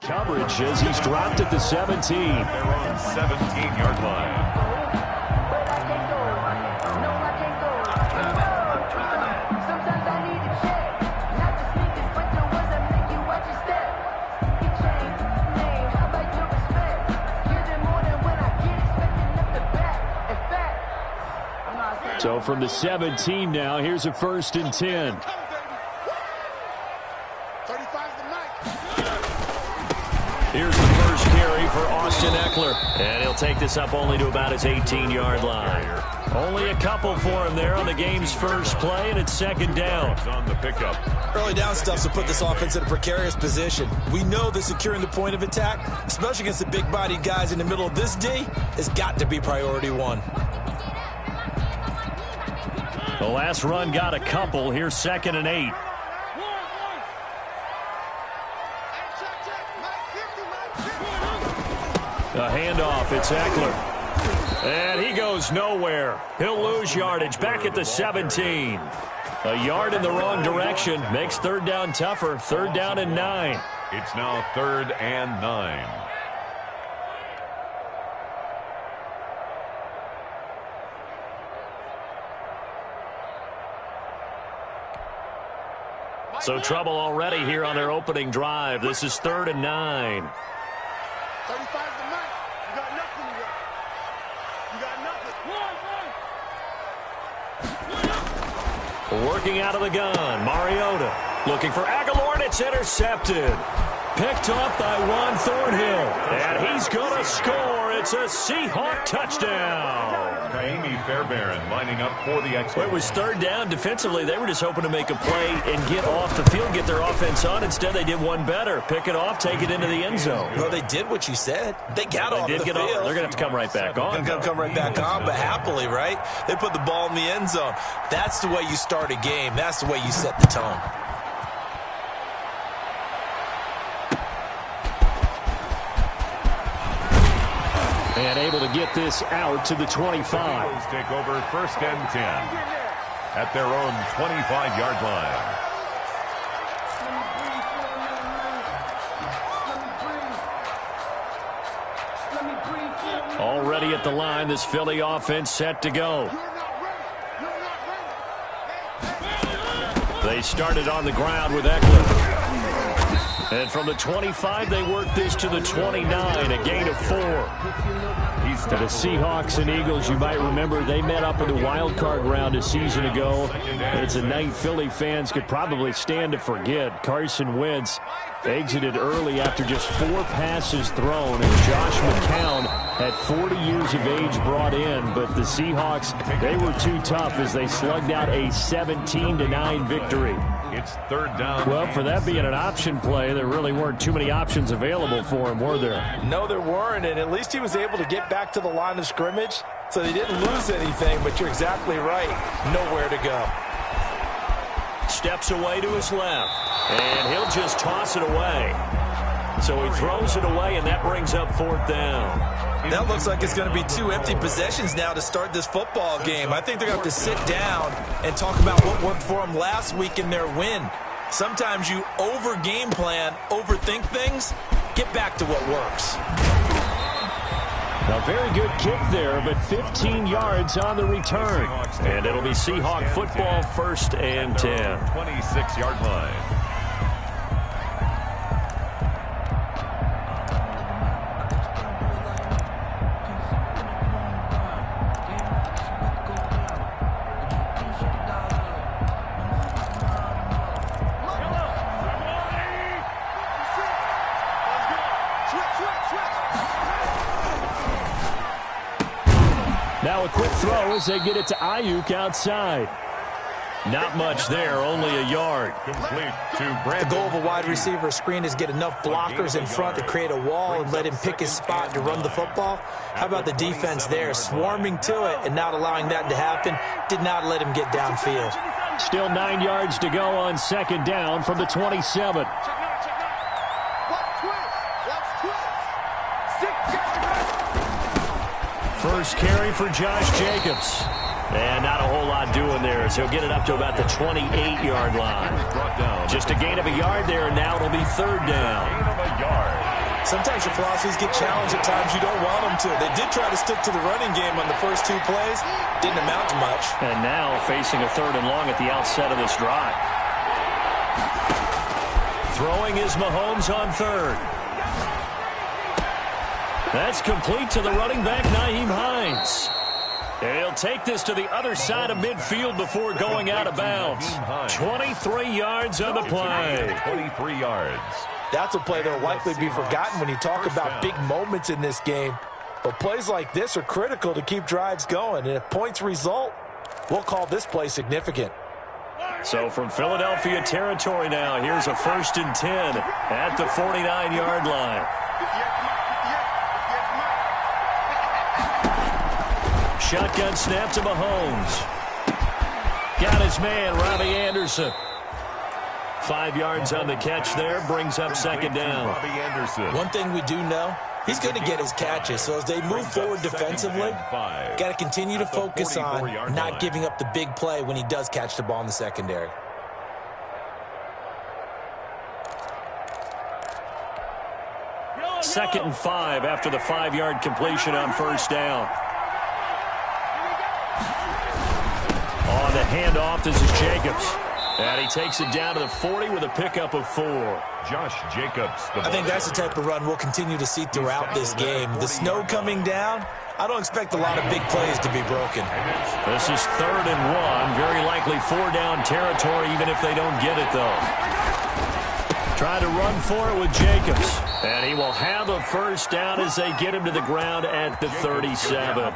Coverage as he's dropped at the 17. They're on 17-yard line. So from the 17 now, here's a 1st and 10. Here's the first carry for Austin Eckler. And he'll take this up only to about his 18-yard line. Only a couple for him there on the game's first play, and it's 2nd down. On the pickup. Early down stuff to put this offense in a precarious position. We know that securing the point of attack, especially against the big-bodied guys in the middle of this D, has got to be priority one. The last run got a couple. Here's 2nd and 8. A handoff. It's Eckler. And he goes nowhere. He'll lose yardage back at the 17. A yard in the wrong direction makes 3rd down tougher. 3rd down and 9. It's now 3rd and 9. So trouble already here on their opening drive. This is 3rd and 9. 35 to 9. You got nothing to work. You got nothing. Working out of the gun. Mariota looking for Aguilar, and it's intercepted. Picked up by Juan Thornhill. And he's going to score. It's a Seahawk touchdown. Amy Fairbairn lining up for the Expos. Well, it was 3rd down. Defensively, they were just hoping to make a play and get off the field, get their offense on. Instead, they did one better. Pick it off, take it into the end zone. Well, they did what you said. They got off the field. They're going to have to come right back on. They're going to come right back on, but happily, right? They put the ball in the end zone. That's the way you start a game. That's the way you set the tone. And able to get this out to the 25. Take over 1st and 10 at their own 25-yard line. Already at the line, this Philly offense set to go. They started on the ground with Eckler. And from the 25, they work this to the 29, a gain of 4. To the Seahawks and Eagles, you might remember, they met up in the wild card round a season ago. It's a night Philly fans could probably stand to forget. Carson Wentz exited early after just 4 passes thrown, and Josh McCown had 40 years of age brought in, but the Seahawks, they were too tough as they slugged out a 17-9 victory. It's 3rd down. Well, for that being an option play, there really weren't too many options available for him, were there? No, there weren't, and at least he was able to get back to the line of scrimmage, so they didn't lose anything, but you're exactly right. Nowhere to go. Steps away to his left, and he'll just toss it away. So he throws it away, and that brings up 4th down. That looks like it's going to be 2 empty possessions now to start this football game. I think they're going to have to sit down and talk about what worked for them last week in their win. Sometimes you over-game plan, overthink things. Get back to what works. A very good kick there, but 15 yards on the return. And it'll be Seahawk football, 1st and 10. 26-yard line. Now a quick throw as they get it to Ayuk outside. Not much there, only a yard. Complete to Brandon. The goal of a wide receiver screen is get enough blockers in front to create a wall and let him pick his spot to run the football. How about the defense there, swarming to it and not allowing that to happen? Did not let him get downfield. Still 9 yards to go on 2nd down from the 27. First carry for Josh Jacobs. And not a whole lot doing there, so he'll get it up to about the 28-yard line. Just a gain of a yard there, and now it'll be 3rd down. Gain of a yard. sometimes your philosophies get challenged at times you don't want them to. They did try to stick to the running game on the first 2 plays. Didn't amount to much. And now facing a 3rd and long at the outset of this drive. Throwing is Mahomes on 3rd. That's complete to the running back, Nyheim Hines. And he'll take this to the other side of midfield before going out of bounds. 23 yards on the play. 23 yards. That's a play that will likely be forgotten when you talk about big moments in this game. But plays like this are critical to keep drives going. And if points result, we'll call this play significant. So from Philadelphia territory now, here's a 1st and 10 at the 49-yard line. Shotgun snap to Mahomes. Got his man, Robbie Anderson. 5 yards on the catch there, brings up 2nd down. Robbie Anderson. One thing we do know, he's going to get his catches. So as they move forward defensively, got to continue to focus on not giving up the big play when he does catch the ball in the secondary. Second and 5 after the 5-yard completion on 1st down. On the handoff, this is Jacobs. And he takes it down to the 40 with a pickup of 4. Josh Jacobs. I think that's the type of run we'll continue to see throughout this game. The snow coming down, I don't expect a lot of big plays to be broken. This is 3rd and 1. Very likely 4-down territory, even if they don't get it, though. Try to run for it with Jacobs. And he will have a 1st down as they get him to the ground at the 37.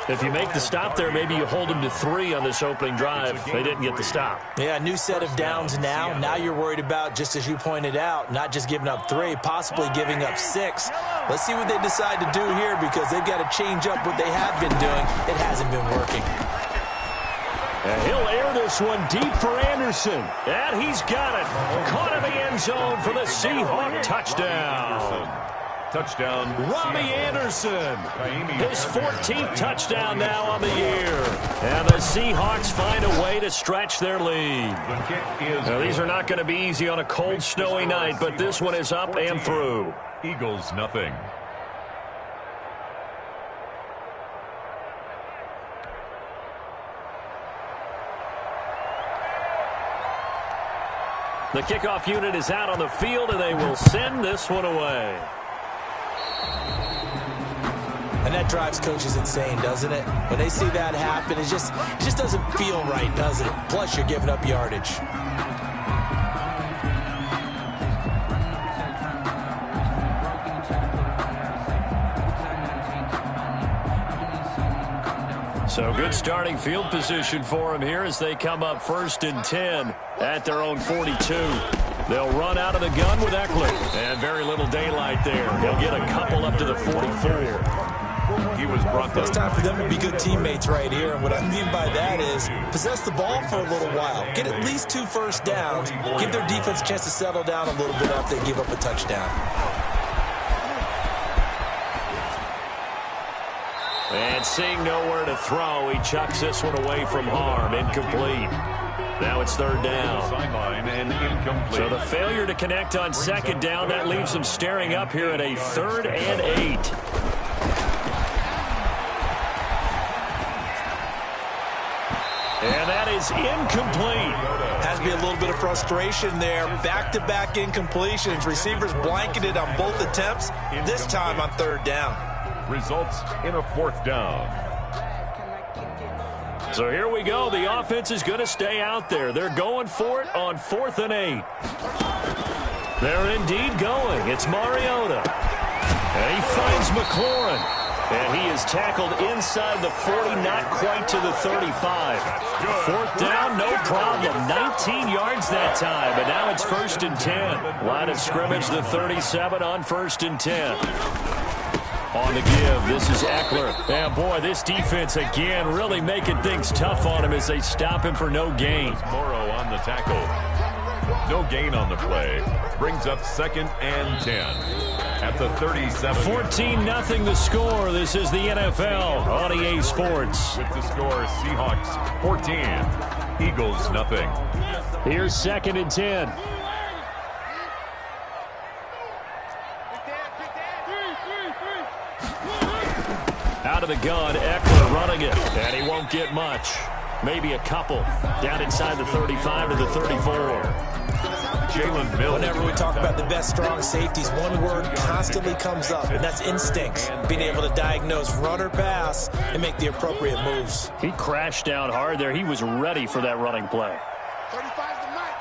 If you make the stop there, maybe you hold them to 3 on this opening drive. They didn't get the stop. Yeah, new set of downs now. Now you're worried about, just as you pointed out, not just giving up 3, possibly giving up 6. Let's see what they decide to do here because they've got to change up what they have been doing. It hasn't been working. And he'll air this one deep for Anderson. And he's got it. Caught in the end zone for the Seahawk touchdown. Touchdown, Robbie Anderson. His 14th touchdown now on the year. And the Seahawks find a way to stretch their lead. Now, these are not going to be easy on a cold, snowy night, but this one is up and through. Eagles, nothing. The kickoff unit is out on the field, and they will send this one away. And that drives coaches insane, doesn't it? When they see that happen, it just doesn't feel right, does it? Plus, you're giving up yardage. So good starting field position for them here as they come up 1st and 10 at their own 42. They'll run out of the gun with Eckler. And very little daylight there. He'll get a couple up to the 44. He was brought It's time for them to be good teammates right here. And what I mean by that is possess the ball for a little while. Get at least 2 first downs. Give their defense a chance to settle down a little bit after they give up a touchdown. And seeing nowhere to throw, he chucks this one away from harm. Incomplete. Now it's 3rd down. Sideline and incomplete. So the failure to connect on 2nd down, that leaves them staring up here at a 3rd and 8. And that is incomplete. Has to be a little bit of frustration there. Back-to-back incompletions. Receivers blanketed on both attempts, this time on 3rd down. Results in a 4th down. So here we go. The offense is going to stay out there. They're going for it on 4th and 8. They're indeed going. It's Mariota. And he finds McLaurin. And he is tackled inside the 40, not quite to the 35. 4th down, no problem. 19 yards that time, but now it's 1st and 10. Line of scrimmage, the 37 on 1st and 10. On the give, this is Eckler. And boy, this defense again really making things tough on him as they stop him for no gain. Morrow on the tackle. No gain on the play. Brings up 2nd and 10. At the 37. 14-0 the score. This is the NFL on EA Sports. With the score, Seahawks 14, Eagles nothing. Here's 2nd and 10. out of the gun. Eckler running it, and he won't get much. Maybe a couple. Down inside the 35 to the 34. Jalen Mills. Whenever we talk about the best strong safeties, one word constantly comes up, and that's instincts. Being able to diagnose run or pass and make the appropriate moves. He crashed down hard there. He was ready for that running play. 35 to Mike.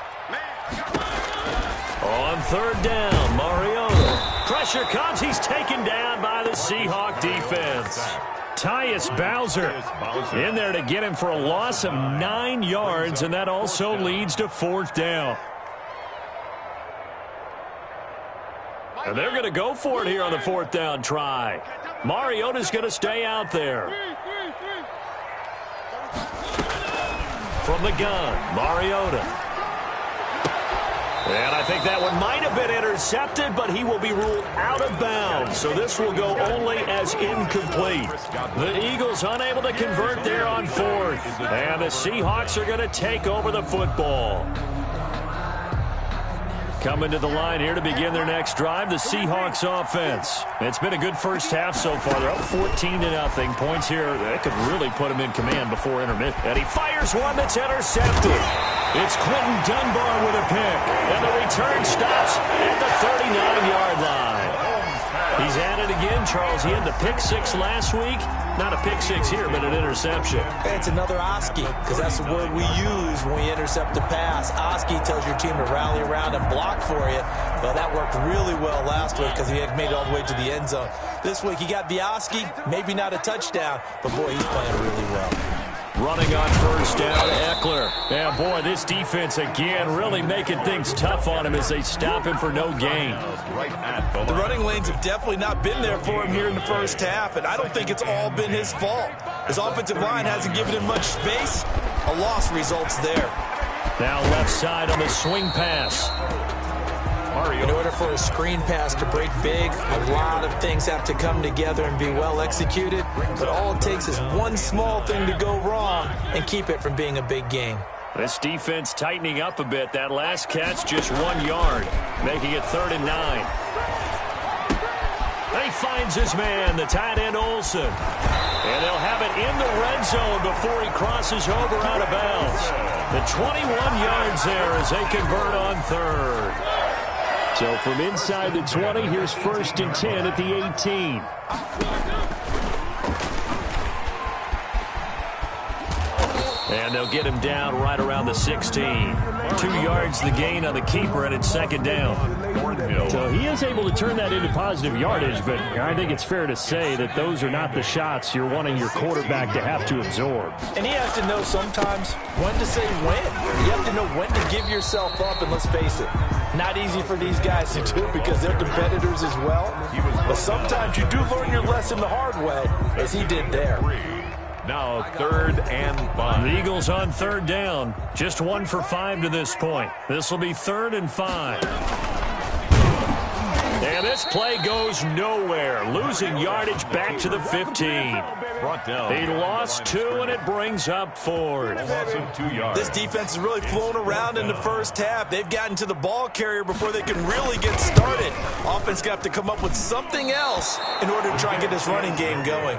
On third down, Mariota. Pressure comes. He's taken down by the Seahawk defense. Tyus Bowser in there to get him for a loss of 9 yards, and that also leads to fourth down. And they're going to go for it here on the fourth down try. Mariota's going to stay out there. From the gun, Mariota. And I think that one might have been intercepted, but he will be ruled out of bounds. So this will go only as incomplete. The Eagles unable to convert there on fourth. And the Seahawks are going to take over the football. Coming to the line here to begin their next drive, the Seahawks offense. It's been a good first half so far. They're up 14-0. Points here, that could really put him in command before intermission. And he fires one that's intercepted. It's Quentin Dunbar with a pick. And the return stops at the 39-yard line. He's at it again, Charles. He had the pick six last week. Not a pick six here, but an interception. It's another Oski, because that's the word we use when we intercept a pass. Oski tells your team to rally around and block for you. Well, that worked really well last week because he had made it all the way to the end zone. This week he got the Oski, maybe not a touchdown, but boy, he's playing really well. Running on first down, Eckler. Yeah, boy, this defense again really making things tough on him as they stop him for no gain. The running lanes have definitely not been there for him here in the first half, and I don't think it's all been his fault. His offensive line hasn't given him much space. A loss results there. Now left side on the swing pass. In order for a screen pass to break big, a lot of things have to come together and be well executed. But all it takes is one small thing to go wrong and keep it from being a big game. This defense tightening up a bit. That last catch just 1 yard, making it 3rd and 9. He finds his man, the tight end Olsen. And they'll have it in the red zone before he crosses over out of bounds. The 21 yards there as they convert on third. So from inside the 20, here's 1st and 10 at the 18. And they'll get him down right around the 16. 2 yards the gain on the keeper, and it's 2nd down. So he is able to turn that into positive yardage, but I think it's fair to say that those are not the shots you're wanting your quarterback to have to absorb. And he has to know sometimes when to say when. You have to know when to give yourself up, and let's face it, not easy for these guys to do because they're competitors as well. But sometimes you do learn your lesson the hard way, as he did there. Now 3rd and 5. The Eagles on 3rd down. Just 1 for 5 to this point. This will be 3rd and 5. And this play goes nowhere. Losing yardage back to the 15. Brought down. He lost 2, and it brings up 4th. Loss of 2 yards. This defense has really flown around in the first half. They've gotten to the ball carrier before they can really get started. Offense got to come up with something else in order to try and get this running game going.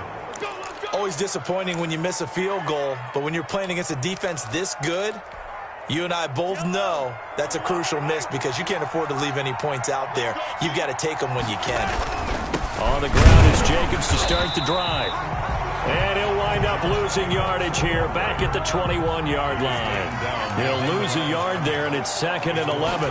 Always disappointing when you miss a field goal, but when you're playing against a defense this good, you and I both know that's a crucial miss because you can't afford to leave any points out there. You've got to take them when you can. On the ground is Jacobs to start the drive. And he'll wind up losing yardage here back at the 21-yard line. He'll lose a yard there, and it's 2nd and 11.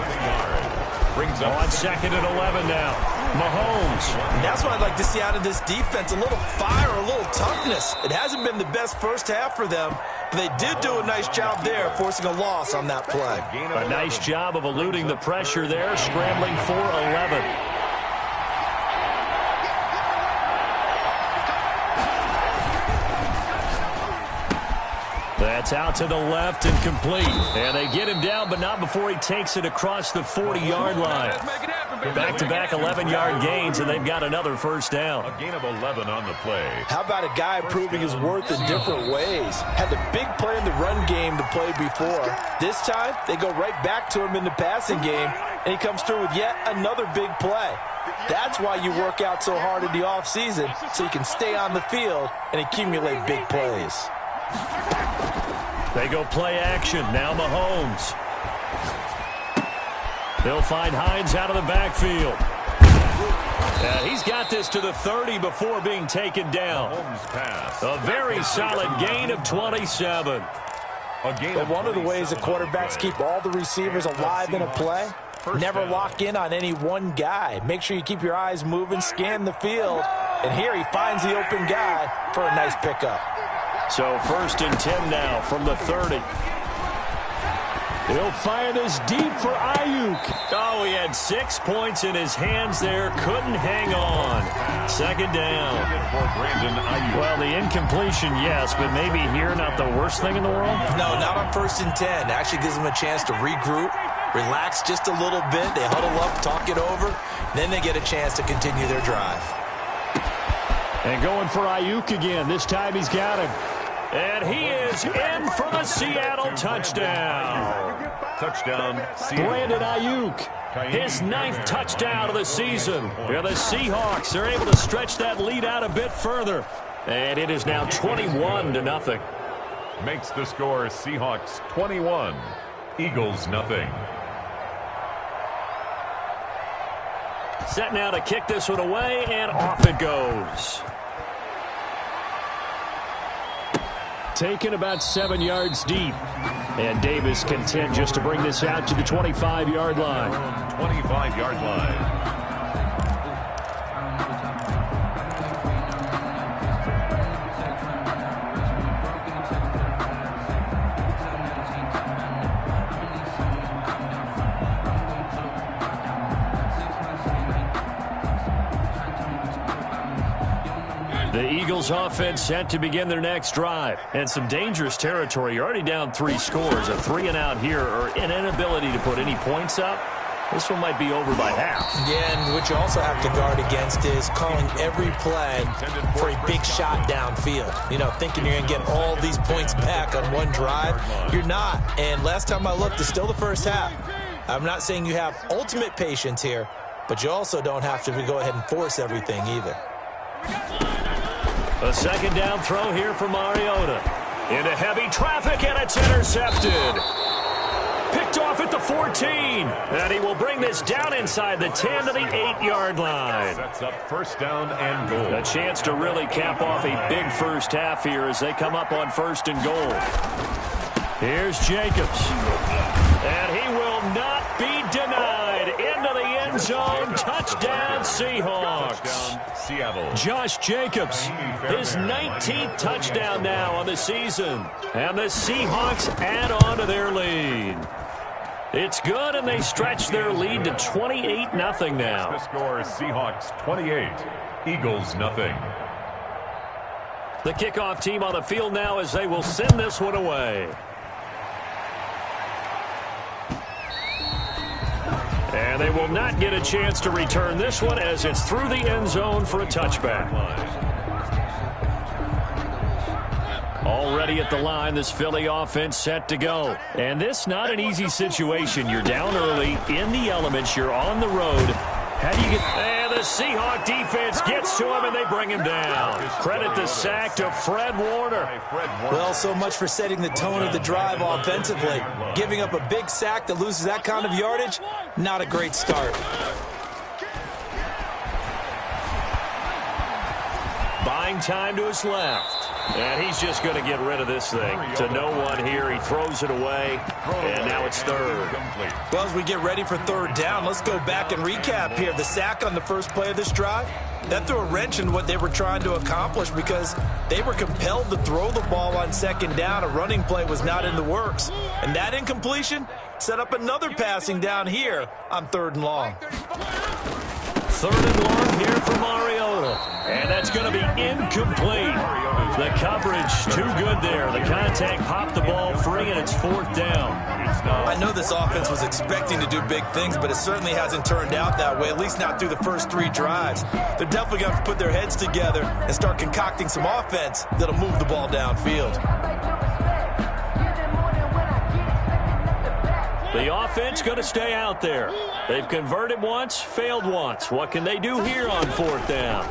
Brings up on 2nd and 11 now. Mahomes. And that's what I'd like to see out of this defense, a little fire, a little toughness. It hasn't been the best first half for them, but they did do a nice job there, forcing a loss on that play. A nice job of eluding the pressure there, scrambling for 11. That's out to the left and complete. And they get him down, but not before he takes it across the 40-yard line. Back-to-back 11-yard gains, and they've got another first down. A gain of 11 on the play. How about a guy proving his worth in different ways? Had the big play in the run game to play before. This time, they go right back to him in the passing game, and he comes through with yet another big play. That's why you work out so hard in the offseason, so you can stay on the field and accumulate big plays. They go play action. Now Mahomes. They'll find Hines out of the backfield. He's got this to the 30 before being taken down. A very solid gain of 27. But one of the ways that quarterbacks keep all the receivers alive in a play, never lock in on any one guy. Make sure you keep your eyes moving, scan the field. And here he finds the open guy for a nice pickup. So 1st and 10 now from the 30. He'll fire this deep for Ayuk. Oh, he had 6 points in his hands there. Couldn't hang on. 2nd down. Well, the incompletion, yes, but maybe here not the worst thing in the world? No, not on 1st and 10. Actually gives them a chance to regroup, relax just a little bit. They huddle up, talk it over. Then they get a chance to continue their drive. And going for Ayuk again. This time he's got him. And he is in for the Seattle touchdown. Touchdown, Seattle. Brandon Ayuk, his 9th touchdown of the season. Yeah, the Seahawks are able to stretch that lead out a bit further. And it is now 21-0. Makes the score Seahawks 21, Eagles nothing. Set now to kick this one away, and off it goes. Taken about 7 yards deep. And Davis content just to bring this out to the 25-yard line. 25-yard line. The Eagles offense set to begin their next drive. And some dangerous territory. You're already down 3 scores. A 3-and-out here, or an inability to put any points up. This one might be over by half. Yeah, and what you also have to guard against is calling every play for a big shot downfield. You know, thinking you're going to get all these points back on one drive. You're not. And last time I looked, it's still the first half. I'm not saying you have ultimate patience here, but you also don't have to go ahead and force everything either. A 2nd down throw here for Mariota. Into heavy traffic, and it's intercepted. Picked off at the 14. And he will bring this down inside the 10 to the 8-yard line. Sets up 1st down and goal. A chance to really cap off a big first half here as they come up on 1st and goal. Here's Jacobs. And he will not be denied. Into the end zone. Touchdown, Seahawks. Touchdown, Seattle. Josh Jacobs, his 19th touchdown now on the season. And the Seahawks add on to their lead. It's good, and they stretch their lead to 28-0 now. The score is Seahawks 28, Eagles nothing. The kickoff team on the field now as they will send this one away. And they will not get a chance to return this one as it's through the end zone for a touchback. Already at the line, this Philly offense set to go. And this not an easy situation. You're down early, in the elements, you're on the road. How do you get... And the Seahawk defense gets to him, and they bring him down. Credit the sack to Fred Warner. Well, so much for setting the tone of the drive offensively. Giving up a big sack that loses that kind of yardage, not a great start. Buying time to his left. And he's just going to get rid of this thing. To no one here. He throws it away. And now it's 3rd. Well, as we get ready for 3rd down, let's go back and recap here. The sack on the first play of this drive, that threw a wrench in what they were trying to accomplish because they were compelled to throw the ball on 2nd down. A running play was not in the works. And that incompletion set up another passing down here on 3rd and long. 3rd and long here for Mariota. And that's going to be incomplete. The coverage too good there. The contact popped the ball free, and it's 4th down. I know this offense was expecting to do big things, but it certainly hasn't turned out that way, at least not through the first 3 drives. They're definitely going to have to put their heads together and start concocting some offense that'll move the ball downfield. The offense going to stay out there. They've converted once, failed once. What can they do here on 4th down?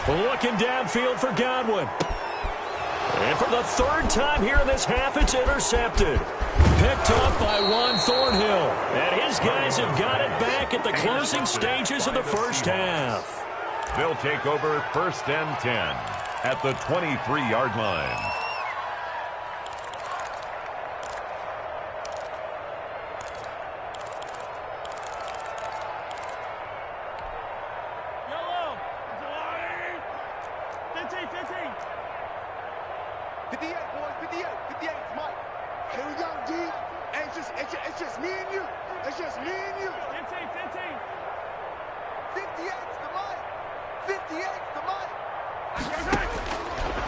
Looking downfield for Godwin. And for the 3rd time here in this half, it's intercepted. Picked up by Juan Thornhill. And his guys have got it back at the closing stages of the first half. They'll take over 1st and 10 at the 23-yard line.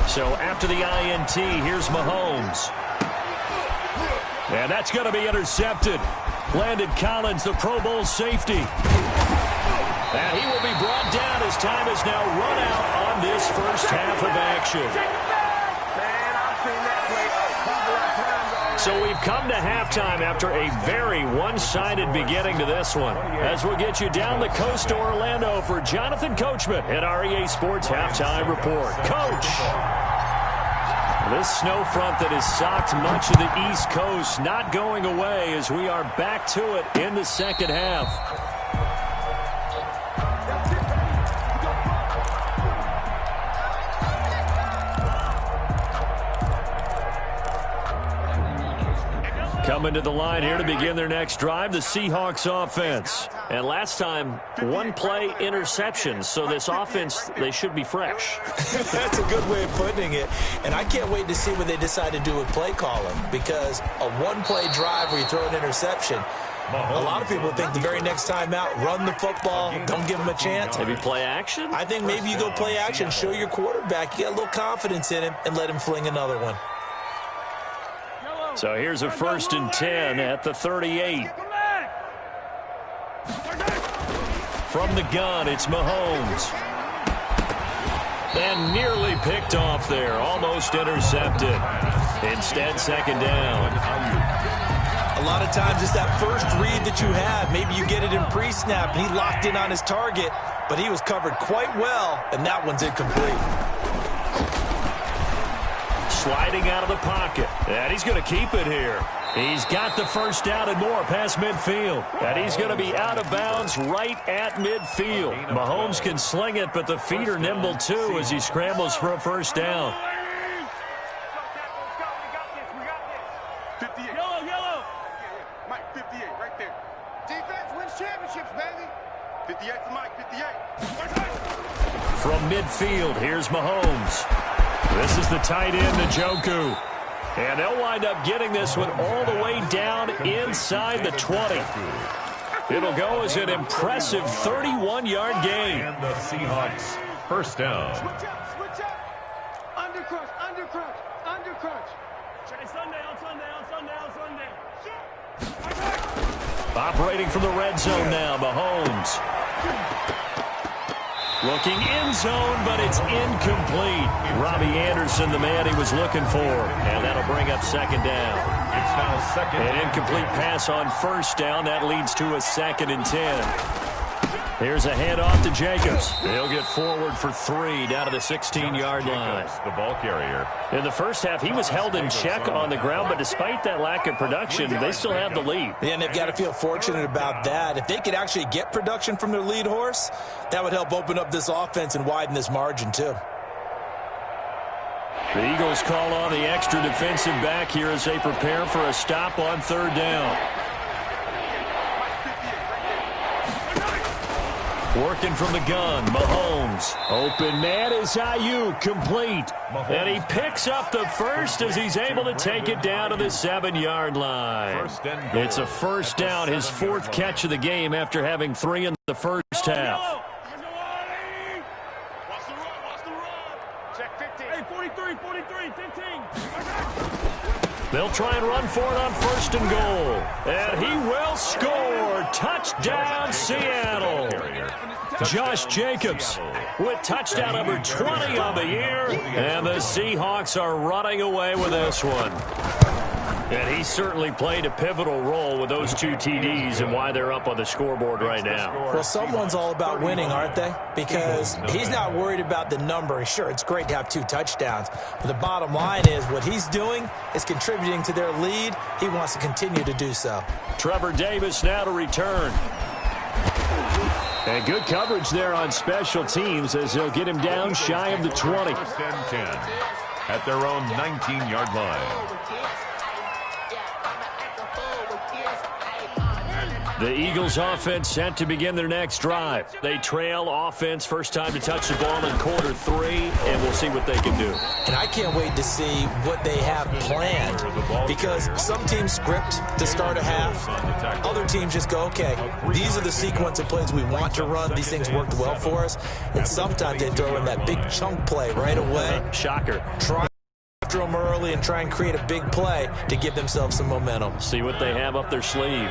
So after the INT, here's Mahomes. And that's going to be intercepted. Landon Collins, the Pro Bowl safety. And he will be brought down as time is now run out on this first half of action. So we've come to halftime after a very one-sided beginning to this one. As we'll get you down the coast to Orlando for Jonathan Coachman at our EA Sports Halftime Report. Coach! This snow front that has socked much of the East Coast not going away as we are back to it in the second half. Coming to the line here to begin their next drive, the Seahawks offense. And last time, 1-play interception. So this offense, they should be fresh. That's a good way of putting it. And I can't wait to see what they decide to do with play calling. Because a 1-play drive where you throw an interception, a lot of people think the very next time out, run the football, don't give them a chance. Maybe play action? I think maybe you go play action, show your quarterback, you get a little confidence in him, and let him fling another one. So here's a 1st and 10 at the 38. From the gun, it's Mahomes. And nearly picked off there, almost intercepted. Instead, 2nd down. A lot of times it's that first read that you have. Maybe you get it in pre-snap, and he locked in on his target, but he was covered quite well, and that one's incomplete. Sliding out of the pocket. And he's going to keep it here. He's got the 1st down and more past midfield. And he's going to be out of bounds right at midfield. Mahomes can sling it, but the feet are nimble too as he scrambles for a 1st down. 58. Yellow. Mike, 58, right there. Defense wins championships, baby. 58 for Mike, 58. From midfield, here's Mahomes. This is the tight end, Njoku. And they'll wind up getting this one all the way down inside the 20. It'll go as an impressive 31-yard gain. And the Seahawks 1st down. Switch up. Undercrunch. On Sunday. Operating from the red zone now, Mahomes. Looking in zone, but it's incomplete. Robbie Anderson, the man he was looking for. And that'll bring up 2nd down. It's now 2nd. An incomplete pass on 1st down. That leads to a 2nd and 10. Here's a handoff to Jacobs. He'll get forward for 3 down to the 16-yard line. The ball carrier. In the first half, he was held in check on the ground, but despite that lack of production, they still have the lead. Yeah, and they've got to feel fortunate about that. If they could actually get production from their lead horse, that would help open up this offense and widen this margin too. The Eagles call on the extra defensive back here as they prepare for a stop on 3rd down. Working from the gun, Mahomes. Open man is Ayuk, complete. And he picks up the 1st as he's able to take it down to the 7-yard line. It's a 1st down, his 4th catch of the game after having 3 in the first half. Watch the run. Check 15. Hey, 43, 15. They'll try and run for it on 1st and goal. And he will score. touchdown, Seattle. Josh Jacobs with touchdown number 20 on the year. And the Seahawks are running away with this one. And he certainly played a pivotal role with those 2 TDs and why they're up on the scoreboard right now. Well, someone's all about winning, aren't they? Because he's not worried about the number. Sure, it's great to have 2 touchdowns. But the bottom line is what he's doing is contributing to their lead. He wants to continue to do so. Trevor Davis now to return. And good coverage there on special teams as they'll get him down shy of the 20. First and 10 at their own 19-yard line. The Eagles offense set to begin their next drive. They trail offense, first time to touch the ball in quarter 3, and we'll see what they can do. And I can't wait to see what they have planned, because some teams script to start a half. Other teams just go, okay, these are the sequence of plays we want to run. These things worked well for us. And sometimes they throw in that big chunk play right away. Shocker. Try after them early and try and create a big play to give themselves some momentum. See what they have up their sleeve.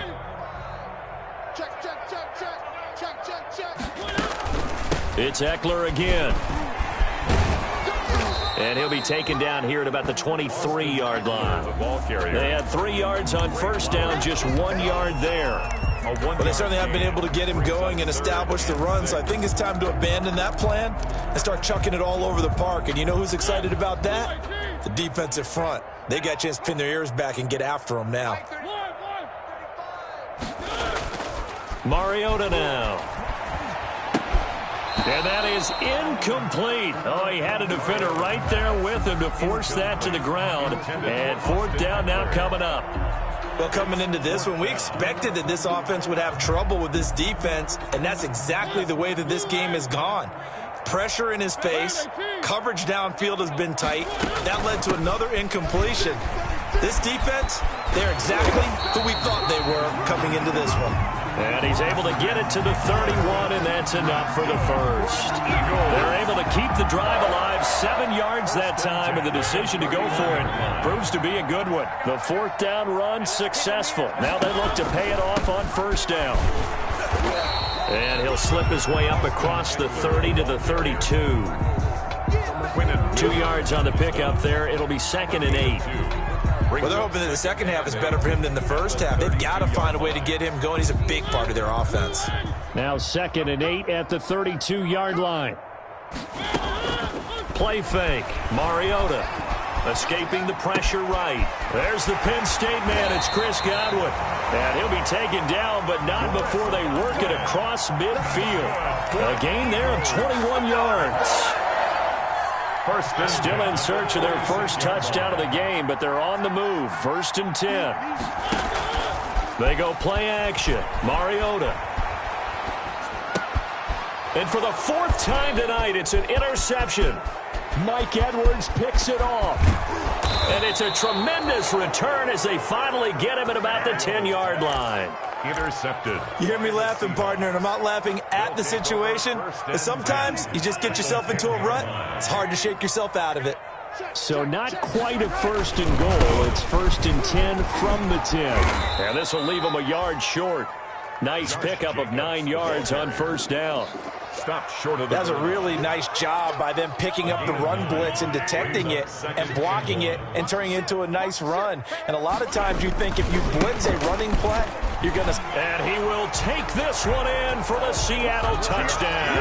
Check, check, check, check. Check, check, check. It's Eckler again. And he'll be taken down here at about the 23-yard line. The ball carrier. They had 3 yards on first down, just 1 yard there. But they certainly have been able to get him going and establish the run, so I think it's time to abandon that plan and start chucking it all over the park. And you know who's excited about that? The defensive front. They got a chance to pin their ears back and get after him now. Mariota now. And that is incomplete. Oh, he had a defender right there with him to force that to the ground. And 4th down now coming up. Well, coming into this one, we expected that this offense would have trouble with this defense, and that's exactly the way that this game has gone. Pressure in his face, coverage downfield has been tight. That led to another incompletion. This defense, they're exactly who we thought they were coming into this one. And he's able to get it to the 31, and that's enough for the first. They're able to keep the drive alive, 7 yards that time, and the decision to go for it proves to be a good one. The 4th down run successful. Now they look to pay it off on first down. And he'll slip his way up across the 30 to the 32. 2 yards on the pickup there. It'll be 2nd and 8. Well, they're hoping that the second half is better for him than the first half. They've got to find a way to get him going. He's a big part of their offense. Now 2nd and 8 at the 32-yard line. Play fake. Mariota escaping the pressure right. There's the Penn State man. It's Chris Godwin. And he'll be taken down, but not before they work it across midfield. A gain there of 21 yards. Still in search of their first touchdown of the game, but they're on the move. 1st and 10. They go play action. Mariota. And for the 4th time tonight, it's an interception. Mike Edwards picks it off. And it's a tremendous return as they finally get him at about the 10-yard line. Intercepted. You hear me laughing, partner, and I'm not laughing at the situation. But sometimes you just get yourself into a rut. It's hard to shake yourself out of it. So not quite a 1st and goal. It's 1st and 10 from the 10. And this will leave them a yard short. Nice pickup of 9 yards on first down. Stopped short of the That's a really nice job by them picking up the run blitz and detecting it and blocking it and turning it into a nice run. And a lot of times you think if you blitz a running play, you're going to... And he will take this one in for the Seattle touchdown.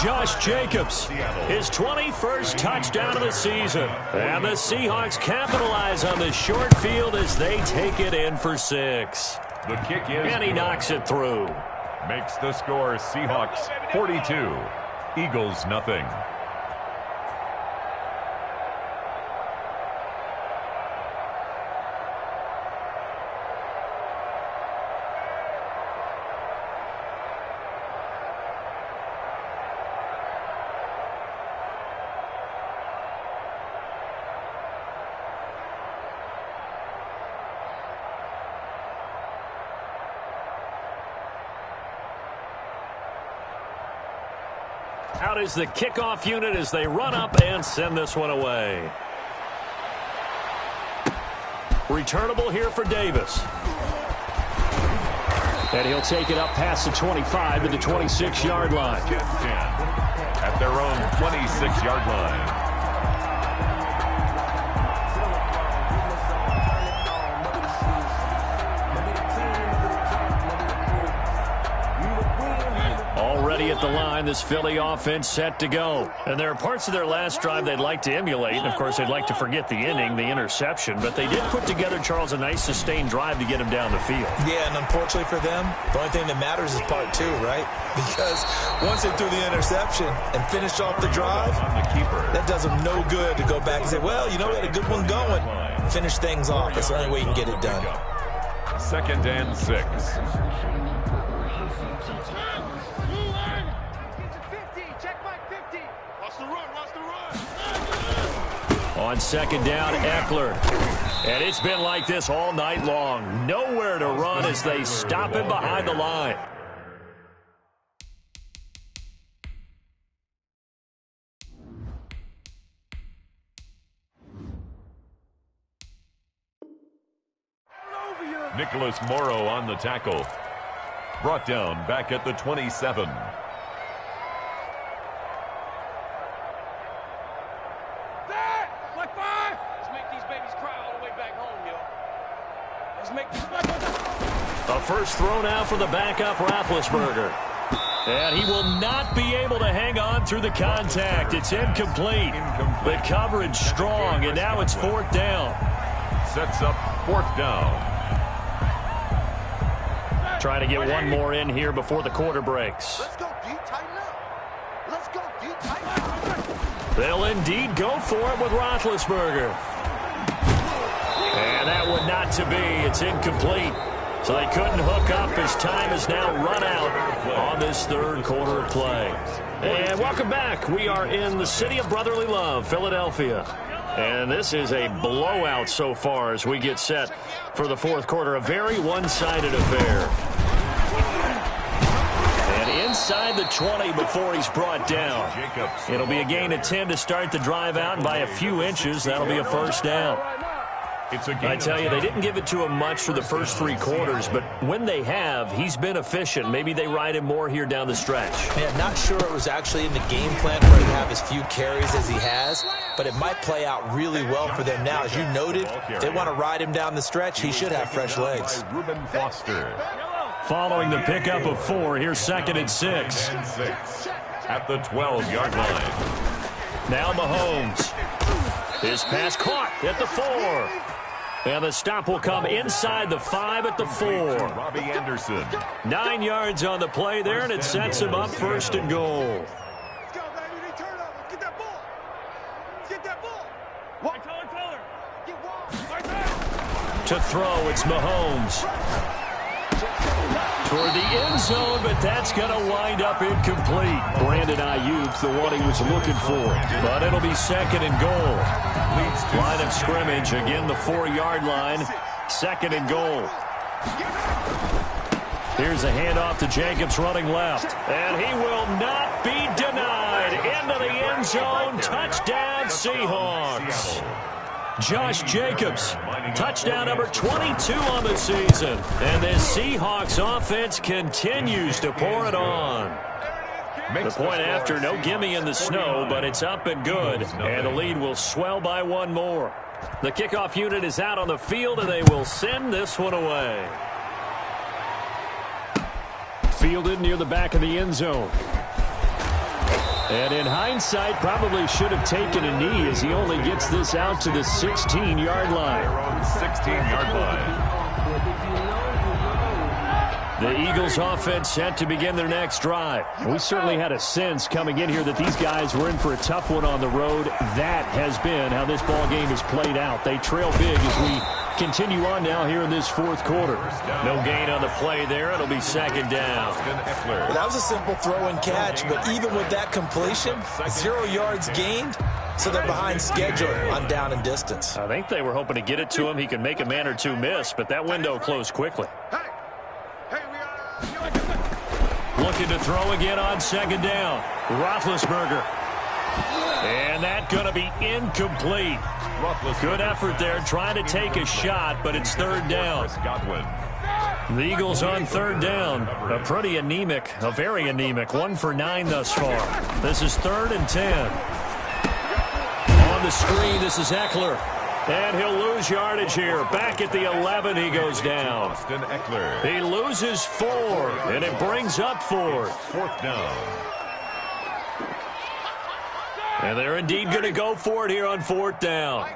Josh Jacobs, his 21st touchdown of the season. And the Seahawks capitalize on the short field as they take it in for 6. The kick is... And he knocks it through. Makes the score Seahawks 42, Eagles nothing. Out is the kickoff unit as they run up and send this one away. Returnable here for Davis. And he'll take it up past the 25 to the 26-yard line. 10-10 at their own 26-yard line. Already at the line, this Philly offense set to go. And there are parts of their last drive they'd like to emulate. And, of course, they'd like to forget the inning, the interception. But they did put together, Charles, a nice sustained drive to get him down the field. Yeah, and unfortunately for them, the only thing that matters is part two, right? Because once they threw the interception and finished off the drive, that does them no good to go back and say, well, you know, we had a good one going. Finish things off. That's the only way you can get it done. 2nd and 6. On 2nd down, Eckler. And it's been like this all night long. Nowhere to run as they stop him behind the line. Nicholas Morrow on the tackle. Brought down back at the 27. A first throw now for the backup Roethlisberger. And he will not be able to hang on through the contact. It's incomplete. The coverage strong, and now it's 4th down. Sets up 4th down. Trying to get one more in here before the quarter breaks. Let's go deep, tighten up. Let's go deep, tighten up. They'll indeed go for it with Roethlisberger. And that one not to be. It's incomplete. So they couldn't hook up as time has now run out on this 3rd quarter of play. And welcome back. We are in the city of brotherly love, Philadelphia. And this is a blowout so far as we get set for the 4th quarter. A very one-sided affair. And inside the 20 before he's brought down. It'll be a gain of 10 to start the drive out, and by a few inches, that'll be a 1st down. I tell you, they didn't give it to him much for the first 3 quarters, but when they have, he's been efficient. Maybe they ride him more here down the stretch. Man, not sure it was actually in the game plan for him to have as few carries as he has, but it might play out really well for them now. As you noted, if they want to ride him down the stretch, he should have fresh legs. Reuben Foster. Following the pickup of 4, here's 2nd and 6. At the 12-yard line. Now Mahomes. His pass caught at the 4. And the stop will come inside the 5 at the 4. Robbie Anderson. 9 yards on the play there, and it sets him up 1st and goal. Let's go, baby. They turn over. Get that ball. Get that ball. Walk. Taylor. Get walk. Right there. To throw, it's Mahomes. Toward the end zone, but that's going to wind up incomplete. Brandon Ayuk, the one he was looking for. But it'll be 2nd and goal. Line of scrimmage, again the 4-yard line. 2nd and goal. Here's a handoff to Jacobs running left. And he will not be denied. Into the end zone. Touchdown, Seahawks. Josh Jacobs, touchdown number 22 on the season. And this Seahawks offense continues to pour it on. The point after, no gimme in the snow, but it's up and good. And the lead will swell by 1 more. The kickoff unit is out on the field, and they will send this one away. Fielded near the back of the end zone. And in hindsight, probably should have taken a knee as he only gets this out to the 16-yard line. 16-yard line. The Eagles offense set to begin their next drive. We certainly had a sense coming in here that these guys were in for a tough one on the road. That has been how this ball game has played out. They trail big as we continue on now here in this 4th quarter. No gain on the play there. It'll be 2nd down. That was a simple throw and catch, but even with that completion, 0 yards gained, so they're behind schedule on down and distance. I think they were hoping to get it to him. He can make a man or two miss, but that window closed quickly. Looking to throw again on 2nd down. Roethlisberger. And that's going to be incomplete. Good effort there trying to take a shot, but it's 3rd down. The Eagles on third down. A very anemic 1 for 9 thus far. This is 3rd and 10. On the screen, this is Eckler. And he'll lose yardage here. Back at the 11, he goes down. Austin Eckler. He loses 4, and it brings up 4th. 4th down. And they're indeed going to go for it here on 4th down.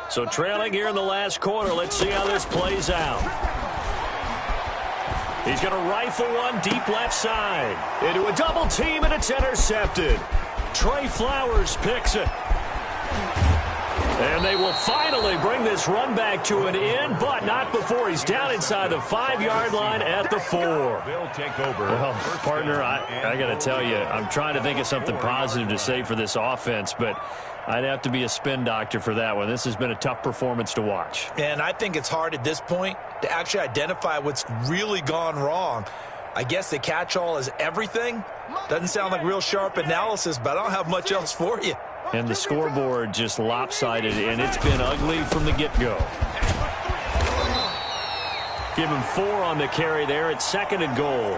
So trailing here in the last quarter. Let's see how this plays out. He's going to rifle one deep left side. Into a double team, and it's intercepted. Trey Flowers picks it. And they will finally bring this run back to an end, but not before he's down inside the 5-yard line at the 4. They'll take over. Well, partner, I got to tell you, I'm trying to think of something positive to say for this offense, but I'd have to be a spin doctor for that one. This has been a tough performance to watch. And I think it's hard at this point to actually identify what's really gone wrong. I guess the catch-all is everything. Doesn't sound like real sharp analysis, but I don't have much else for you. And the scoreboard just lopsided, and it's been ugly from the get-go. Give him 4 on the carry there at 2nd and goal.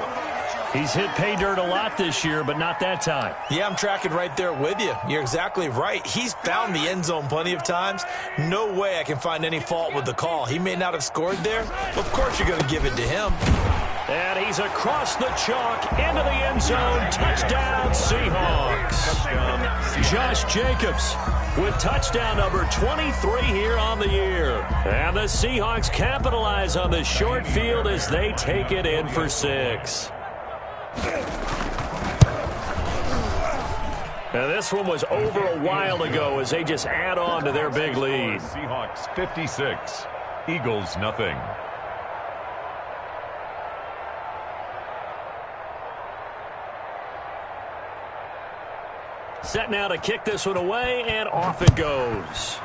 He's hit pay dirt a lot this year, but not that time. Yeah, I'm tracking right there with you. You're exactly right. He's found the end zone plenty of times. No way I can find any fault with the call. He may not have scored there. Of course you're going to give it to him. And he's across the chalk into the end zone. Touchdown, Seahawks. Touchdown. Josh Jacobs with touchdown number 23 here on the year. And the Seahawks capitalize on the short field as they take it in for 6. Now this one was over a while ago as they just add on to their big lead. Seahawks 56, Eagles nothing. Set now to kick this one away, and off it goes.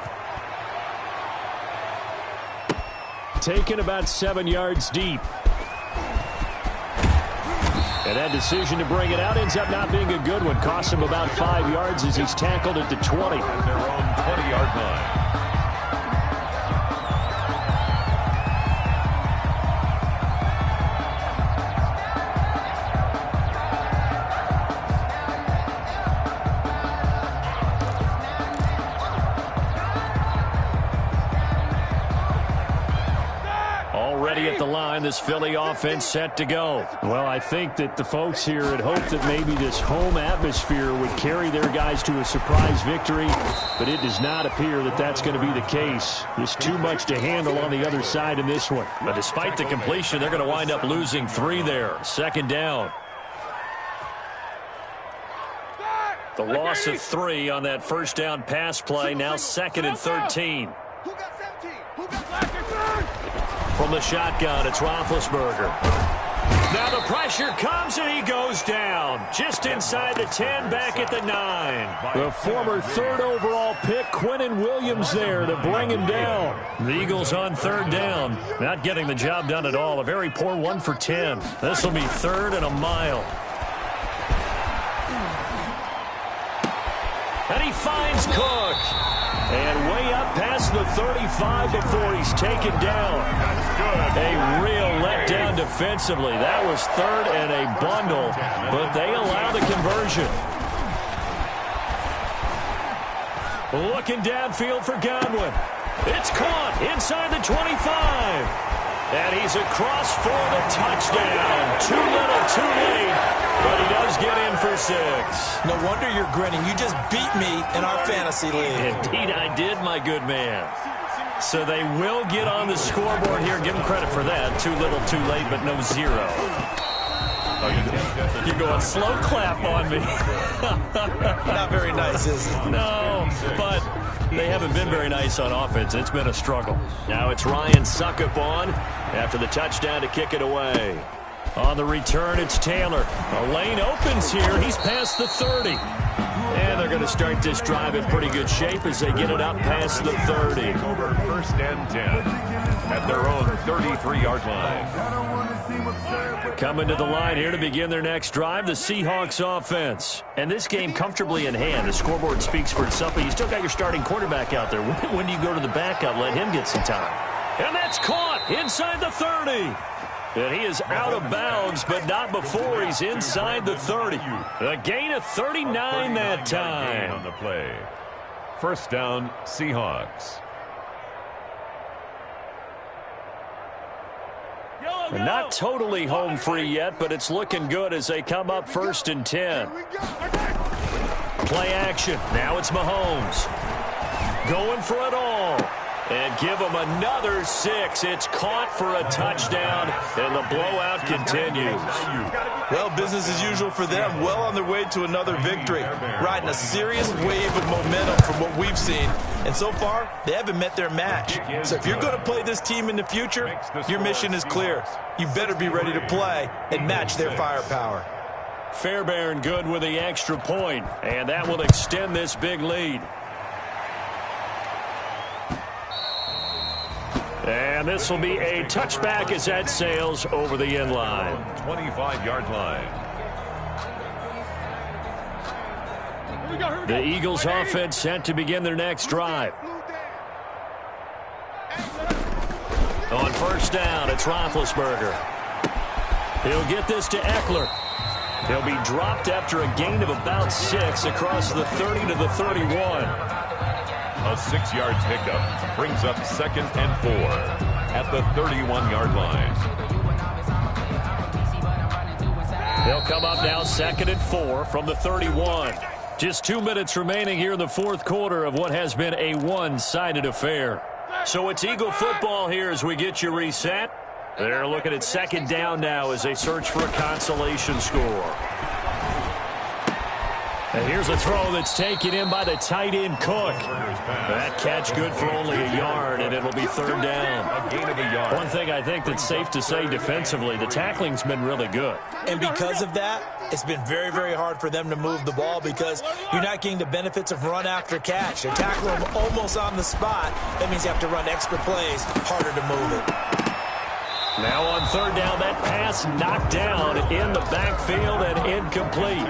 Taken about 7 yards deep. And that decision to bring it out ends up not being a good one. Costs him about 5 yards as he's tackled at the 20. At their own 20-yard line. At the line, this Philly offense set to go. Well, I think that the folks here had hoped that maybe this home atmosphere would carry their guys to a surprise victory, but it does not appear that that's going to be the case. There's too much to handle on the other side in this one. But despite the completion, they're going to wind up losing 3 there. 2nd down. The loss of 3 on that first down pass play. Now 2nd and 13. Who got 17? Who got black and third? From the shotgun, it's Roethlisberger. Now the pressure comes, and he goes down. Just inside the 10, back at the 9. The former 3rd overall pick, Quinnen Williams, there to bring him down. The Eagles on 3rd down. Not getting the job done at all. A very poor 1 for 10. This will be 3rd and a mile. And he finds Cook. And way up past the 35 before he's taken down. A real letdown defensively. That was 3rd and a bundle, but they allow the conversion. Looking downfield for Godwin. It's caught inside the 25. And he's across for the touchdown. Too little, too late. But he does get in for 6. No wonder you're grinning. You just beat me in our fantasy league. Indeed I did, my good man. So they will get on the scoreboard here. Give them credit for that. Too little, too late, but no 0. You're going slow clap on me. Not very nice, is it? No, but they haven't been very nice on offense. It's been a struggle. Now it's Ryan Suckup on after the touchdown to kick it away. On the return, it's Taylor. A lane opens here. He's past the 30. And they're going to start this drive in pretty good shape as they get it up past the 30. Over 1st and 10 at their own 33-yard line. Coming to the line here to begin their next drive, the Seahawks offense. And this game comfortably in hand. The scoreboard speaks for itself, but you still got your starting quarterback out there. When do you go to the backup? Let him get some time. And that's caught inside the 30. And he is out of bounds, but not before he's inside the 30. A gain of 39 that time. On the play. First down, Seahawks. And not totally home free yet, but it's looking good as they come up 1st and 10. Play action. Now it's Mahomes. Going for it all. And give him another 6. It's caught for a touchdown, and the blowout continues. Well, business as usual for them. Well on their way to another victory. Riding a serious wave of momentum from what we've seen. And so far, they haven't met their match. So if you're going to play this team in the future, your mission is clear. You better be ready to play and match their firepower. Fairbairn good with the extra point, and that will extend this big lead. And this will be a touchback as that sails over the end line. 25-yard line. The Eagles offense set to begin their next drive. On first down, it's Roethlisberger. He'll get this to Eckler. He'll be dropped after a gain of about 6 across the 30 to the 31. A 6-yard pickup brings up 2nd and 4 at the 31-yard line. They'll come up now 2nd and 4 from the 31. Just 2 minutes remaining here in the 4th quarter of what has been a one-sided affair. So it's Eagle football here as we get you reset. They're looking at 2nd down now as they search for a consolation score. And here's a throw that's taken in by the tight end Cook. That catch good for only a yard, and it'll be 3rd down. A gain of a yard. One thing I think that's safe to say defensively, the tackling's been really good. And because of that, it's been very, very hard for them to move the ball because you're not getting the benefits of run after catch. They're tackling them almost on the spot. That means you have to run extra plays, harder to move it. Now on 3rd down, that pass knocked down in the backfield and incomplete.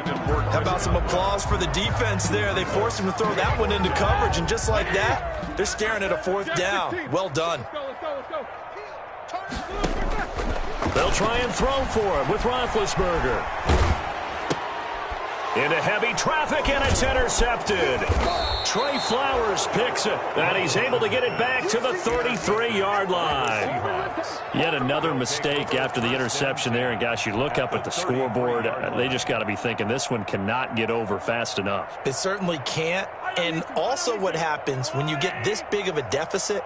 How about some applause for the defense there? They forced him to throw that one into coverage, and just like that, they're staring at a 4th down. Well done. They'll try and throw for him with Roethlisberger. Into heavy traffic, and it's intercepted. Trey Flowers picks it, and he's able to get it back to the 33-yard line. Yet another mistake after the interception there, and gosh, you look up at the scoreboard, they just got to be thinking this one cannot get over fast enough. It certainly can't, and also what happens when you get this big of a deficit,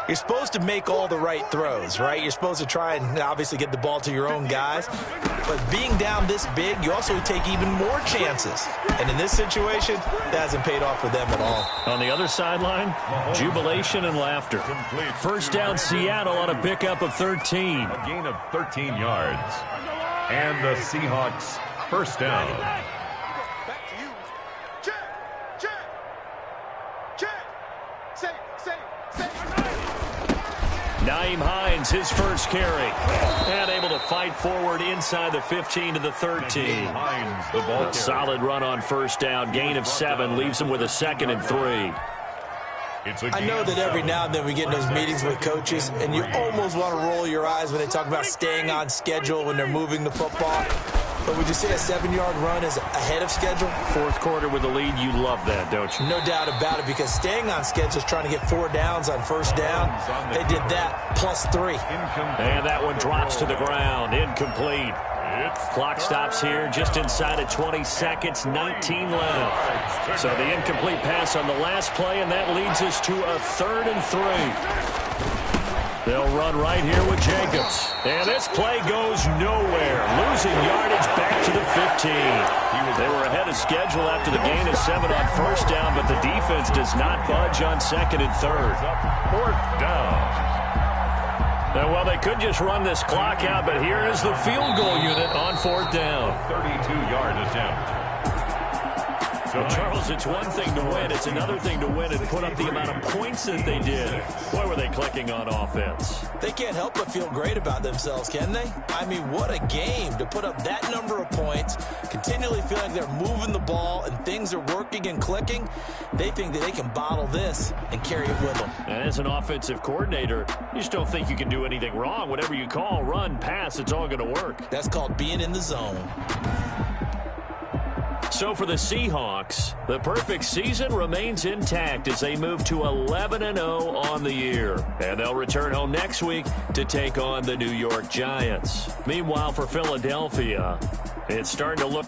you're supposed to make all the right throws, right? You're supposed to try and obviously get the ball to your own guys. But being down this big, you also take even more chances. And in this situation, that hasn't paid off for them at all. On the other sideline, jubilation and laughter. First down, Seattle on a pickup of 13. A gain of 13 yards. And the Seahawks first down. Back to you. Check. Say. Nyheim Hines, his first carry. And able to fight forward inside the 15 to the 13. Hines, the ball A solid run on first down. Gain of 7 leaves him with a 2nd and 3. I know that every now and then we get in those meetings with coaches, and you almost want to roll your eyes when they talk about staying on schedule when they're moving the football. But would you say a 7-yard run is ahead of schedule? 4th quarter with the lead, you love that, don't you? No doubt about it, because staying on schedule is trying to get 4 downs on first down. They did that, +3. And that one drops to the ground, incomplete. Clock stops here just inside of 20 seconds, 19 left. So the incomplete pass on the last play, and that leads us to a 3rd and 3. They'll run right here with Jacobs. And this play goes nowhere. Losing yardage back to the 15. They were ahead of schedule after the gain of 7 on first down, but the defense does not budge on 2nd and 3rd. 4th down. Well, they could just run this clock out, but here is the field goal unit on 4th down. 32-yard attempt. Well, Charles, it's one thing to win. It's another thing to win and put up the amount of points that they did. Boy, were they clicking on offense. They can't help but feel great about themselves, can they? I mean, what a game to put up that number of points, continually feel like they're moving the ball and things are working and clicking. They think that they can bottle this and carry it with them. And as an offensive coordinator, you just don't think you can do anything wrong. Whatever you call, run, pass, it's all going to work. That's called being in the zone. So for the Seahawks, the perfect season remains intact as they move to 11-0 on the year. And they'll return home next week to take on the New York Giants. Meanwhile, for Philadelphia, it's starting to look